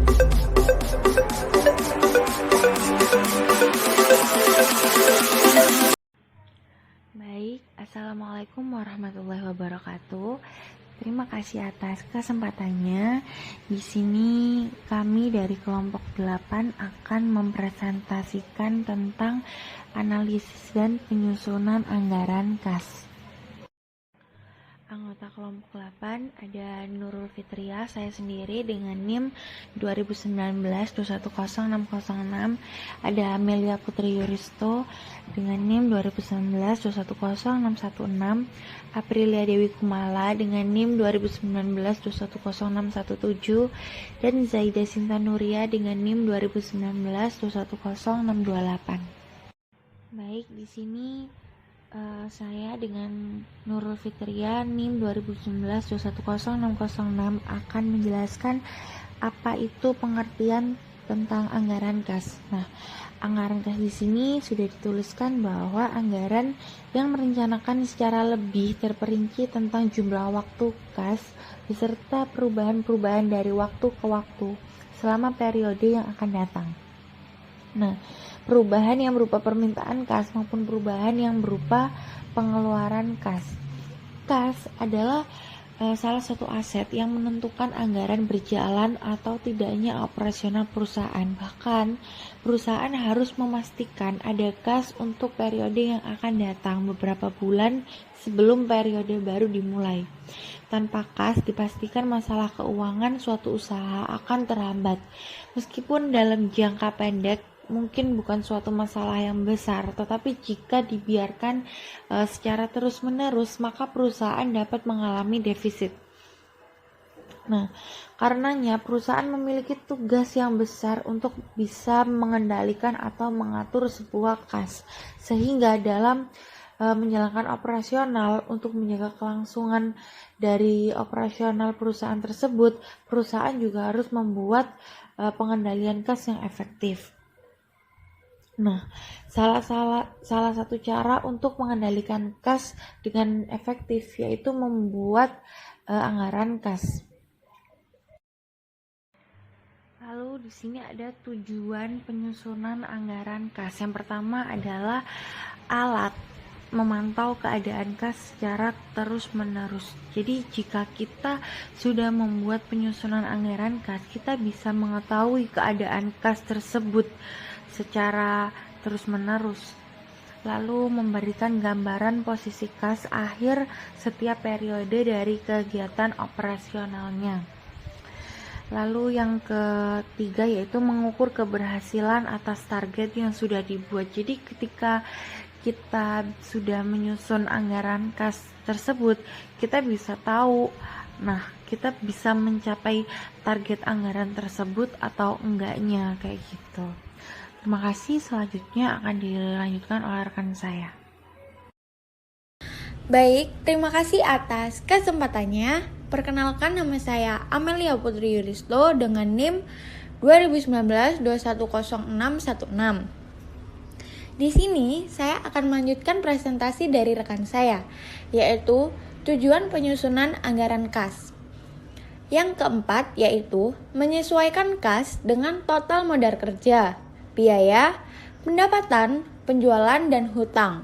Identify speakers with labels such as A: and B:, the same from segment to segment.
A: Baik, Assalamualaikum warahmatullahi wabarakatuh. Terima kasih atas kesempatannya. Di sini kami dari kelompok 8 akan mempresentasikan tentang analisis dan penyusunan anggaran kas. Anggota kelompok 8 ada Nurul Fitria, saya sendiri dengan NIM 2019-210606. Ada Amelia Putri Yuristo dengan NIM 2019-210616. Aprilia Dewi Kumala dengan NIM 2019-210617. Dan Zaida Sinta Nuria dengan NIM 2019-210628. Baik, di sini saya dengan Nurul Fitria NIM 2019-210606 akan menjelaskan apa itu pengertian tentang anggaran kas. Nah, anggaran kas di sini sudah dituliskan bahwa anggaran yang merencanakan secara lebih terperinci tentang jumlah waktu kas beserta perubahan-perubahan dari waktu ke waktu selama periode yang akan datang. Nah, perubahan yang berupa permintaan kas maupun perubahan yang berupa pengeluaran kas. Kas adalah salah satu aset yang menentukan anggaran berjalan atau tidaknya operasional perusahaan. Bahkan, perusahaan harus memastikan ada kas untuk periode yang akan datang beberapa bulan sebelum periode baru dimulai. Tanpa kas, dipastikan masalah keuangan suatu usaha akan terhambat. Meskipun dalam jangka pendek mungkin bukan suatu masalah yang besar, tetapi jika dibiarkan secara terus-menerus, maka perusahaan dapat mengalami defisit. Nah, karenanya perusahaan memiliki tugas yang besar untuk bisa mengendalikan atau mengatur sebuah kas, sehingga dalam menjalankan operasional untuk menjaga kelangsungan dari operasional perusahaan tersebut, perusahaan juga harus membuat pengendalian kas yang efektif. Nah, salah satu cara untuk mengendalikan kas dengan efektif yaitu membuat anggaran kas. Lalu di sini ada tujuan penyusunan anggaran kas. Yang pertama adalah alat memantau keadaan kas secara terus-menerus. Jadi jika kita sudah membuat penyusunan anggaran kas, kita bisa mengetahui keadaan kas tersebut secara terus-menerus, lalu memberikan gambaran posisi kas akhir setiap periode dari kegiatan operasionalnya. Lalu yang ketiga yaitu mengukur keberhasilan atas target yang sudah dibuat. Jadi ketika kita sudah menyusun anggaran kas tersebut, kita bisa tahu, nah kita bisa mencapai target anggaran tersebut atau enggaknya, kayak gitu. Terima kasih, selanjutnya akan dilanjutkan oleh rekan saya.
B: Baik, terima kasih atas kesempatannya. Perkenalkan, nama saya Amelia Putri Yuristo dengan NIM 2019-210616. Di sini saya akan melanjutkan presentasi dari rekan saya, yaitu tujuan penyusunan anggaran kas. Yang keempat yaitu menyesuaikan kas dengan total modal kerja, biaya, pendapatan, penjualan, dan hutang.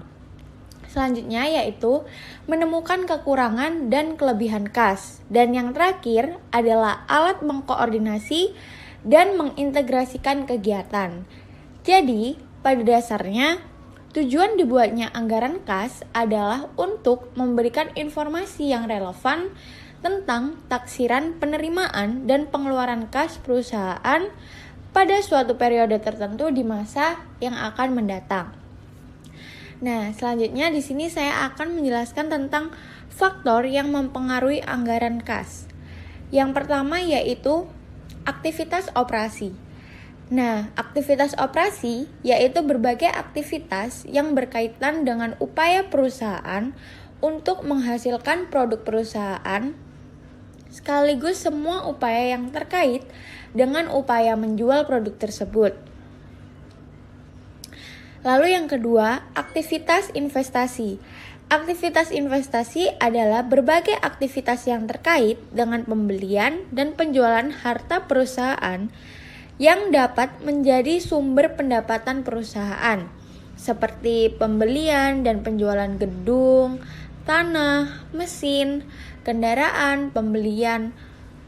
B: Selanjutnya yaitu menemukan kekurangan dan kelebihan kas. Dan yang terakhir adalah alat mengkoordinasi dan mengintegrasikan kegiatan. Jadi, pada dasarnya, tujuan dibuatnya anggaran kas adalah untuk memberikan informasi yang relevan tentang taksiran penerimaan dan pengeluaran kas perusahaan pada suatu periode tertentu di masa yang akan mendatang. Nah, selanjutnya di sini saya akan menjelaskan tentang faktor yang mempengaruhi anggaran kas. Yang pertama yaitu aktivitas operasi. Nah, aktivitas operasi yaitu berbagai aktivitas yang berkaitan dengan upaya perusahaan untuk menghasilkan produk perusahaan, sekaligus semua upaya yang terkait dengan upaya menjual produk tersebut. Lalu yang kedua, aktivitas investasi. Aktivitas investasi adalah berbagai aktivitas yang terkait dengan pembelian dan penjualan harta perusahaan yang dapat menjadi sumber pendapatan perusahaan, seperti pembelian dan penjualan gedung, tanah, mesin, kendaraan, pembelian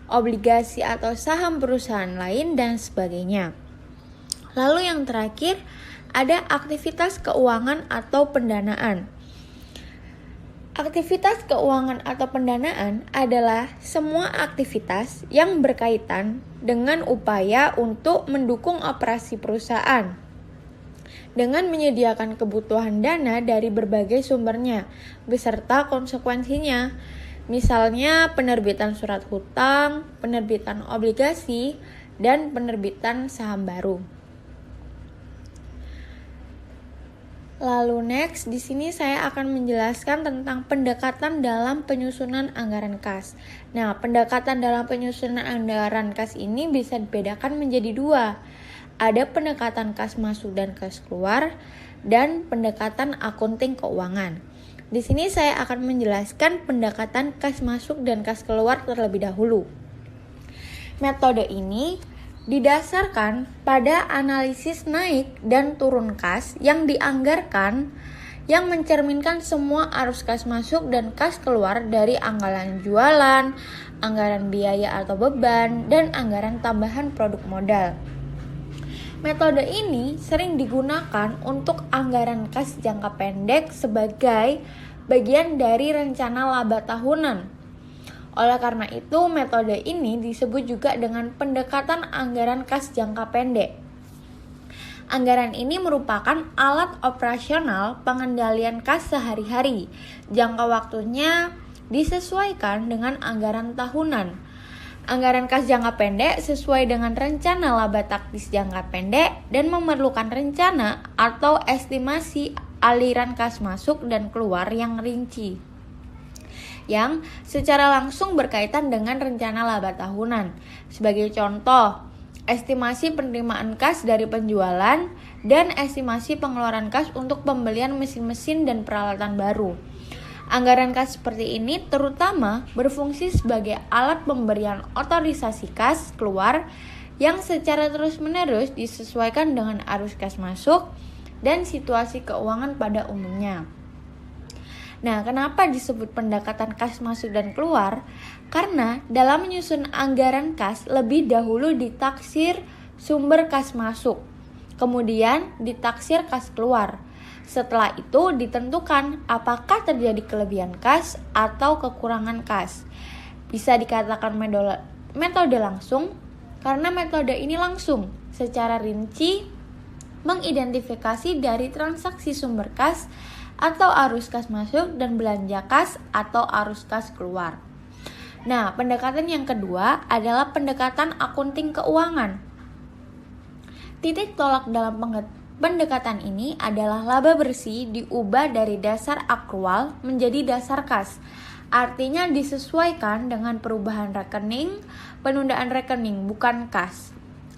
B: obligasi atau saham perusahaan lain, dan sebagainya. Lalu yang terakhir, ada aktivitas keuangan atau pendanaan. Aktivitas keuangan atau pendanaan adalah semua aktivitas yang berkaitan dengan upaya untuk mendukung operasi perusahaan dengan menyediakan kebutuhan dana dari berbagai sumbernya beserta konsekuensinya. Misalnya penerbitan surat hutang, penerbitan obligasi, dan penerbitan saham baru. Lalu next, di sini saya akan menjelaskan tentang pendekatan dalam penyusunan anggaran kas. Nah, pendekatan dalam penyusunan anggaran kas ini bisa dibedakan menjadi dua. Ada pendekatan kas masuk dan kas keluar, dan pendekatan akunting keuangan. Di sini saya akan menjelaskan pendekatan kas masuk dan kas keluar terlebih dahulu. Metode ini didasarkan pada analisis naik dan turun kas yang dianggarkan yang mencerminkan semua arus kas masuk dan kas keluar dari anggaran jualan, anggaran biaya atau beban, dan anggaran tambahan produk modal. Metode ini sering digunakan untuk anggaran kas jangka pendek sebagai bagian dari rencana laba tahunan. Oleh karena itu, metode ini disebut juga dengan pendekatan anggaran kas jangka pendek. Anggaran ini merupakan alat operasional pengendalian kas sehari-hari. Jangka waktunya disesuaikan dengan anggaran tahunan. Anggaran kas jangka pendek sesuai dengan rencana laba taktis jangka pendek dan memerlukan rencana atau estimasi aliran kas masuk dan keluar yang rinci, yang secara langsung berkaitan dengan rencana laba tahunan. Sebagai contoh, estimasi penerimaan kas dari penjualan dan estimasi pengeluaran kas untuk pembelian mesin-mesin dan peralatan baru. Anggaran kas seperti ini terutama berfungsi sebagai alat pemberian otorisasi kas keluar yang secara terus-menerus disesuaikan dengan arus kas masuk dan situasi keuangan pada umumnya. Nah, kenapa disebut pendekatan kas masuk dan keluar? Karena dalam menyusun anggaran kas lebih dahulu ditaksir sumber kas masuk, kemudian ditaksir kas keluar. Setelah itu ditentukan apakah terjadi kelebihan kas atau kekurangan kas. Bisa dikatakan metode langsung karena metode ini langsung secara rinci mengidentifikasi dari transaksi sumber kas atau arus kas masuk dan belanja kas atau arus kas keluar. Nah, pendekatan yang kedua adalah pendekatan akunting keuangan. Titik tolak dalam pendekatan ini adalah laba bersih diubah dari dasar akrual menjadi dasar kas. Artinya disesuaikan dengan perubahan rekening, penundaan rekening bukan kas.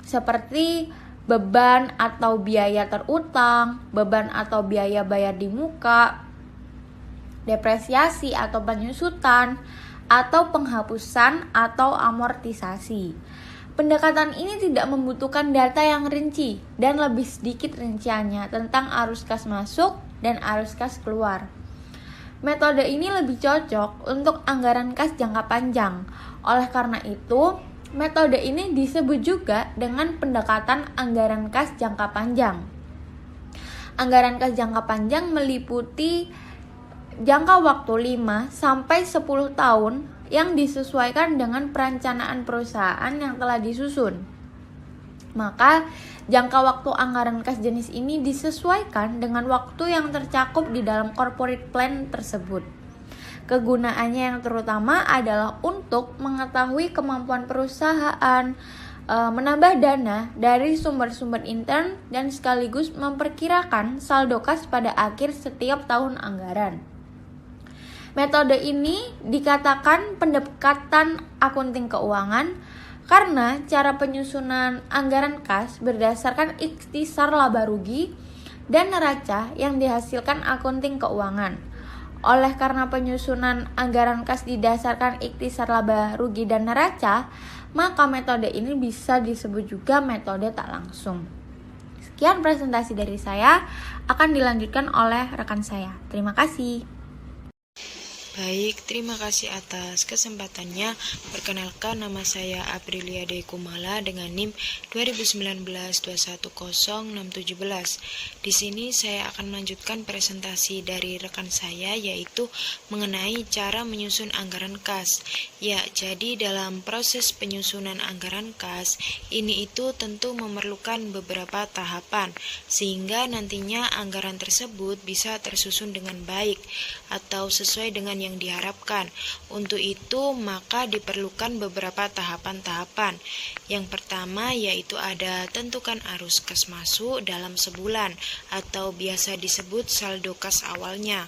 B: Seperti beban atau biaya terutang, beban atau biaya bayar di muka, depresiasi atau penyusutan, atau penghapusan atau amortisasi. Pendekatan ini tidak membutuhkan data yang rinci dan lebih sedikit rinciannya tentang arus kas masuk dan arus kas keluar. Metode ini lebih cocok untuk anggaran kas jangka panjang. Oleh karena itu, metode ini disebut juga dengan pendekatan anggaran kas jangka panjang. Anggaran kas jangka panjang meliputi jangka waktu 5 sampai 10 tahun yang disesuaikan dengan perencanaan perusahaan yang telah disusun. Maka, jangka waktu anggaran kas jenis ini disesuaikan dengan waktu yang tercakup di dalam corporate plan tersebut. Kegunaannya yang terutama adalah untuk mengetahui kemampuan perusahaan, menambah dana dari sumber-sumber intern, dan sekaligus memperkirakan saldo kas pada akhir setiap tahun anggaran. Metode ini dikatakan pendekatan akunting keuangan karena cara penyusunan anggaran kas berdasarkan ikhtisar laba rugi dan neraca yang dihasilkan akunting keuangan. Oleh karena penyusunan anggaran kas didasarkan ikhtisar laba rugi dan neraca, maka metode ini bisa disebut juga metode tak langsung. Sekian presentasi dari saya, akan dilanjutkan oleh rekan saya. Terima kasih.
C: Baik, terima kasih atas kesempatannya. Perkenalkan, nama saya Aprilia Dei Kumala dengan NIM 2019-210-617. Di sini saya akan melanjutkan presentasi dari rekan saya, yaitu mengenai cara menyusun anggaran kas. Ya, jadi dalam proses penyusunan anggaran kas, ini itu tentu memerlukan beberapa tahapan, sehingga nantinya anggaran tersebut bisa tersusun dengan baik atau sesuai dengan yang diharapkan. Untuk itu maka diperlukan beberapa tahapan-tahapan. Yang pertama yaitu ada tentukan arus kas masuk dalam sebulan atau biasa disebut saldo kas awalnya.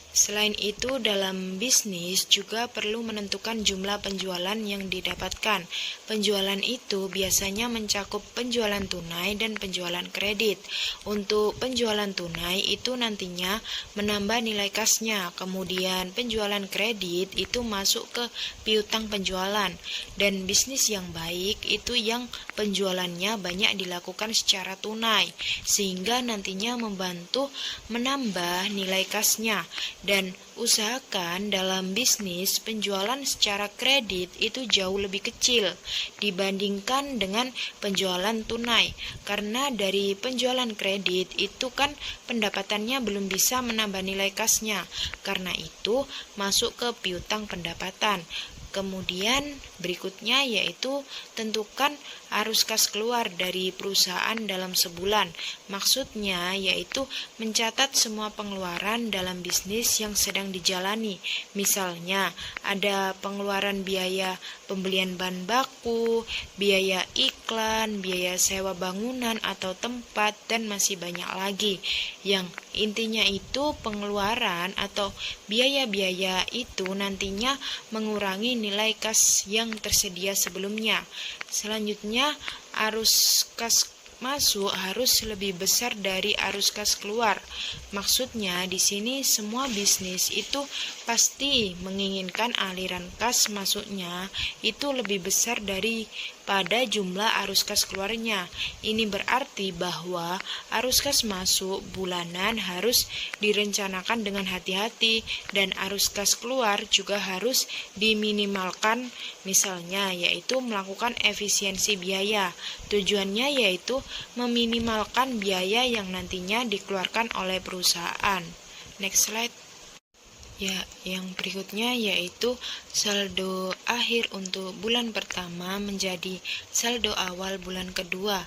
C: Selain itu, dalam bisnis juga perlu menentukan jumlah penjualan yang didapatkan. Penjualan itu biasanya mencakup penjualan tunai dan penjualan kredit. Untuk penjualan tunai itu nantinya menambah nilai kasnya, kemudian penjualan kredit itu masuk ke piutang penjualan. Dan bisnis yang baik itu yang penjualannya banyak dilakukan secara tunai, sehingga nantinya membantu menambah nilai kasnya. Dan usahakan dalam bisnis penjualan secara kredit itu jauh lebih kecil dibandingkan dengan penjualan tunai, karena dari penjualan kredit itu kan pendapatannya belum bisa menambah nilai kasnya, karena itu masuk ke piutang pendapatan. Kemudian berikutnya yaitu tentukan arus kas keluar dari perusahaan dalam sebulan. Maksudnya yaitu mencatat semua pengeluaran dalam bisnis yang sedang dijalani. Misalnya ada pengeluaran biaya pembelian bahan baku, biaya iklan, biaya sewa bangunan atau tempat, dan masih banyak lagi. Yang intinya itu pengeluaran atau biaya-biaya itu nantinya mengurangi nilai kas yang tersedia sebelumnya. Selanjutnya, arus kas masuk harus lebih besar dari arus kas keluar. Maksudnya di sini semua bisnis itu pasti menginginkan aliran kas masuknya itu lebih besar daripada jumlah arus kas keluarnya. Ini berarti bahwa arus kas masuk bulanan harus direncanakan dengan hati-hati, dan arus kas keluar juga harus diminimalkan, misalnya yaitu melakukan efisiensi biaya. Tujuannya yaitu meminimalkan biaya yang nantinya dikeluarkan oleh perusahaan. Next slide. Ya, yang berikutnya yaitu saldo akhir untuk bulan pertama menjadi saldo awal bulan kedua.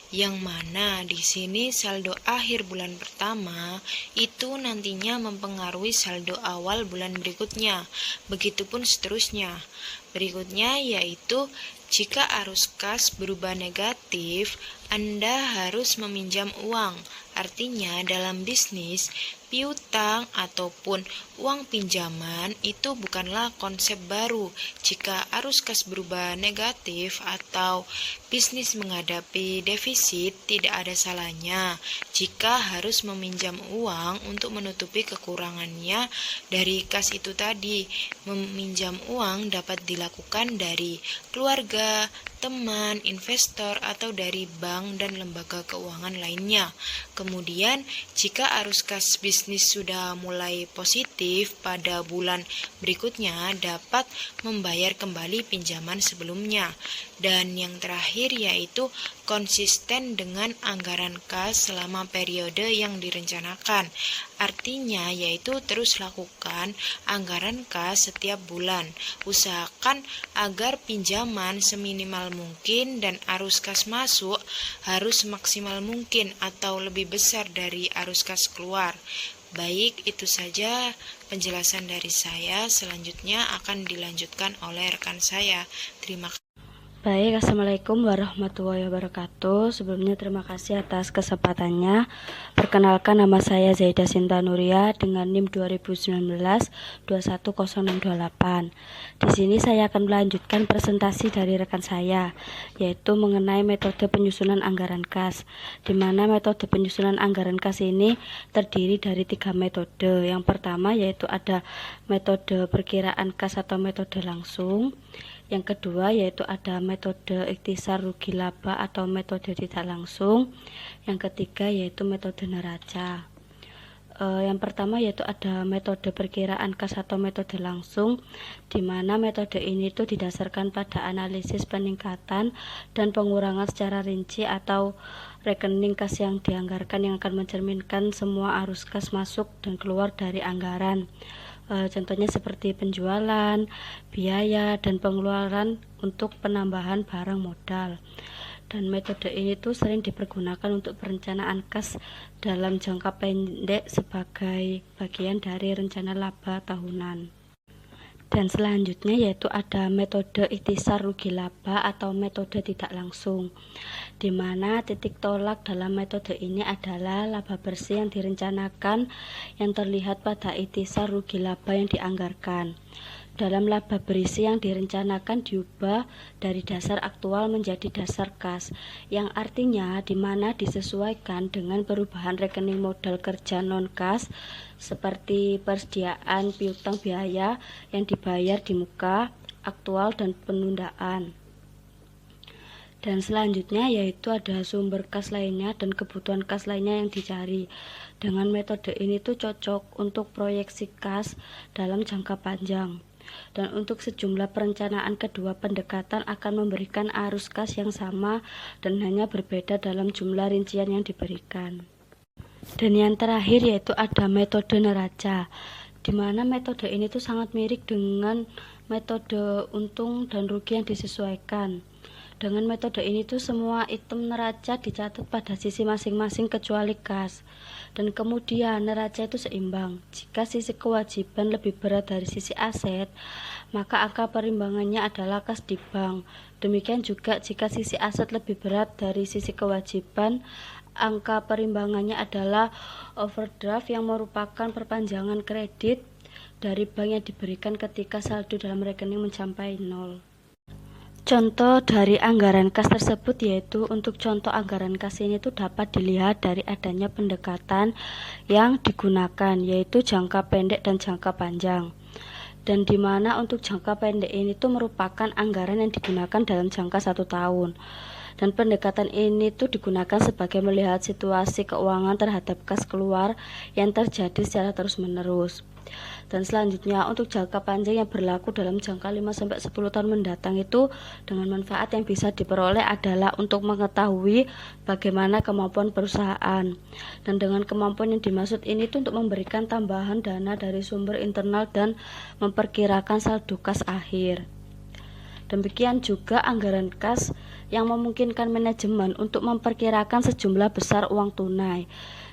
C: Yang mana di sini saldo akhir bulan pertama itu nantinya mempengaruhi saldo awal bulan berikutnya. Begitupun seterusnya. Berikutnya yaitu jika arus kas berubah negatif, Anda harus meminjam uang. Artinya dalam bisnis, piutang ataupun uang pinjaman itu bukanlah konsep baru. Jika arus kas berubah negatif atau bisnis menghadapi defisit, tidak ada salahnya jika harus meminjam uang untuk menutupi kekurangannya dari kas itu tadi. Meminjam uang dapat dilakukan dari keluarga, teman, investor, atau dari bank dan lembaga keuangan lainnya. Kemudian, jika arus kas bisnis sudah mulai positif pada bulan berikutnya, dapat membayar kembali pinjaman sebelumnya. Dan yang terakhir yaitu konsisten dengan anggaran kas selama periode yang direncanakan. Artinya yaitu terus lakukan anggaran kas setiap bulan. Usahakan agar pinjaman seminimal mungkin dan arus kas masuk harus maksimal mungkin atau lebih besar dari arus kas keluar. Baik, itu saja penjelasan dari saya. Selanjutnya akan dilanjutkan oleh rekan saya. Terima kasih.
D: Baik, Assalamualaikum warahmatullahi wabarakatuh. Sebelumnya terima kasih atas kesempatannya. Perkenalkan, nama saya Zaidah Sinta Nuria dengan NIM 2019-21068. Di sini saya akan melanjutkan presentasi dari rekan saya, yaitu mengenai metode penyusunan anggaran kas, di mana metode penyusunan anggaran kas ini terdiri dari 3 metode. Yang pertama yaitu ada metode perkiraan kas atau metode langsung. Yang kedua yaitu ada metode ikhtisar rugi laba atau metode tidak langsung. Yang ketiga yaitu metode neraca. Yang pertama yaitu ada metode perkiraan kas atau metode langsung, di mana metode ini itu didasarkan pada analisis peningkatan dan pengurangan secara rinci atau rekening kas yang dianggarkan, yang akan mencerminkan semua arus kas masuk dan keluar dari anggaran. Contohnya seperti penjualan, biaya, dan pengeluaran untuk penambahan barang modal. Dan metode ini tuh sering dipergunakan untuk perencanaan kas dalam jangka pendek sebagai bagian dari rencana laba tahunan. Dan selanjutnya yaitu ada metode ikhtisar rugi laba atau metode tidak langsung, di mana titik tolak dalam metode ini adalah laba bersih yang direncanakan yang terlihat pada ikhtisar rugi laba yang dianggarkan. Dalam laba berisi yang direncanakan diubah dari dasar aktual menjadi dasar kas, yang artinya di mana disesuaikan dengan perubahan rekening modal kerja non-kas seperti persediaan piutang biaya yang dibayar di muka, aktual, dan penundaan. Dan selanjutnya yaitu ada sumber kas lainnya dan kebutuhan kas lainnya yang dicari. Dengan metode ini tuh cocok untuk proyeksi kas dalam jangka panjang. Dan untuk sejumlah perencanaan kedua pendekatan akan memberikan arus kas yang sama dan hanya berbeda dalam jumlah rincian yang diberikan. Dan yang terakhir yaitu ada metode neraca, di mana metode ini tuh sangat mirip dengan metode untung dan rugi yang disesuaikan. Dengan metode ini tuh semua item neraca dicatat pada sisi masing-masing kecuali kas. Dan kemudian neraca itu seimbang. Jika sisi kewajiban lebih berat dari sisi aset, maka angka perimbangannya adalah kas di bank. Demikian juga jika sisi aset lebih berat dari sisi kewajiban, angka perimbangannya adalah overdraft yang merupakan perpanjangan kredit dari bank yang diberikan ketika saldo dalam rekening mencapai 0. Contoh dari anggaran kas tersebut yaitu untuk contoh anggaran kas ini tuh dapat dilihat dari adanya pendekatan yang digunakan, yaitu jangka pendek dan jangka panjang. Dan di mana untuk jangka pendek ini tuh merupakan anggaran yang digunakan dalam jangka 1 tahun. Dan pendekatan ini tuh digunakan sebagai melihat situasi keuangan terhadap kas keluar yang terjadi secara terus-menerus. Dan selanjutnya untuk jangka panjang yang berlaku dalam jangka 5-10 tahun mendatang itu dengan manfaat yang bisa diperoleh adalah untuk mengetahui bagaimana kemampuan perusahaan. Dan dengan kemampuan yang dimaksud ini itu untuk memberikan tambahan dana dari sumber internal dan memperkirakan saldo kas akhir. Demikian juga anggaran kas yang memungkinkan manajemen untuk memperkirakan sejumlah besar uang tunai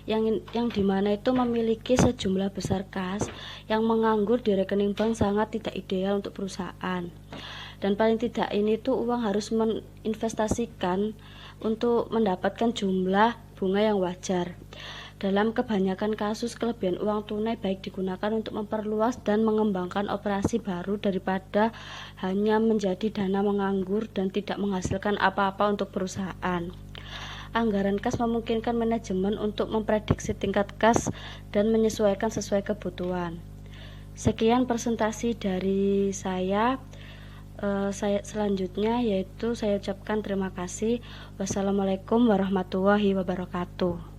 D: yang dimana itu memiliki sejumlah besar kas yang menganggur di rekening bank sangat tidak ideal untuk perusahaan. Dan paling tidak ini tuh uang harus menginvestasikan untuk mendapatkan jumlah bunga yang wajar. Dalam kebanyakan kasus kelebihan uang tunai baik digunakan untuk memperluas dan mengembangkan operasi baru daripada hanya menjadi dana menganggur dan tidak menghasilkan apa-apa untuk perusahaan. Anggaran kas memungkinkan manajemen untuk memprediksi tingkat kas dan menyesuaikan sesuai kebutuhan. Sekian presentasi dari saya. Selanjutnya yaitu saya ucapkan terima kasih. Wassalamualaikum warahmatullahi wabarakatuh.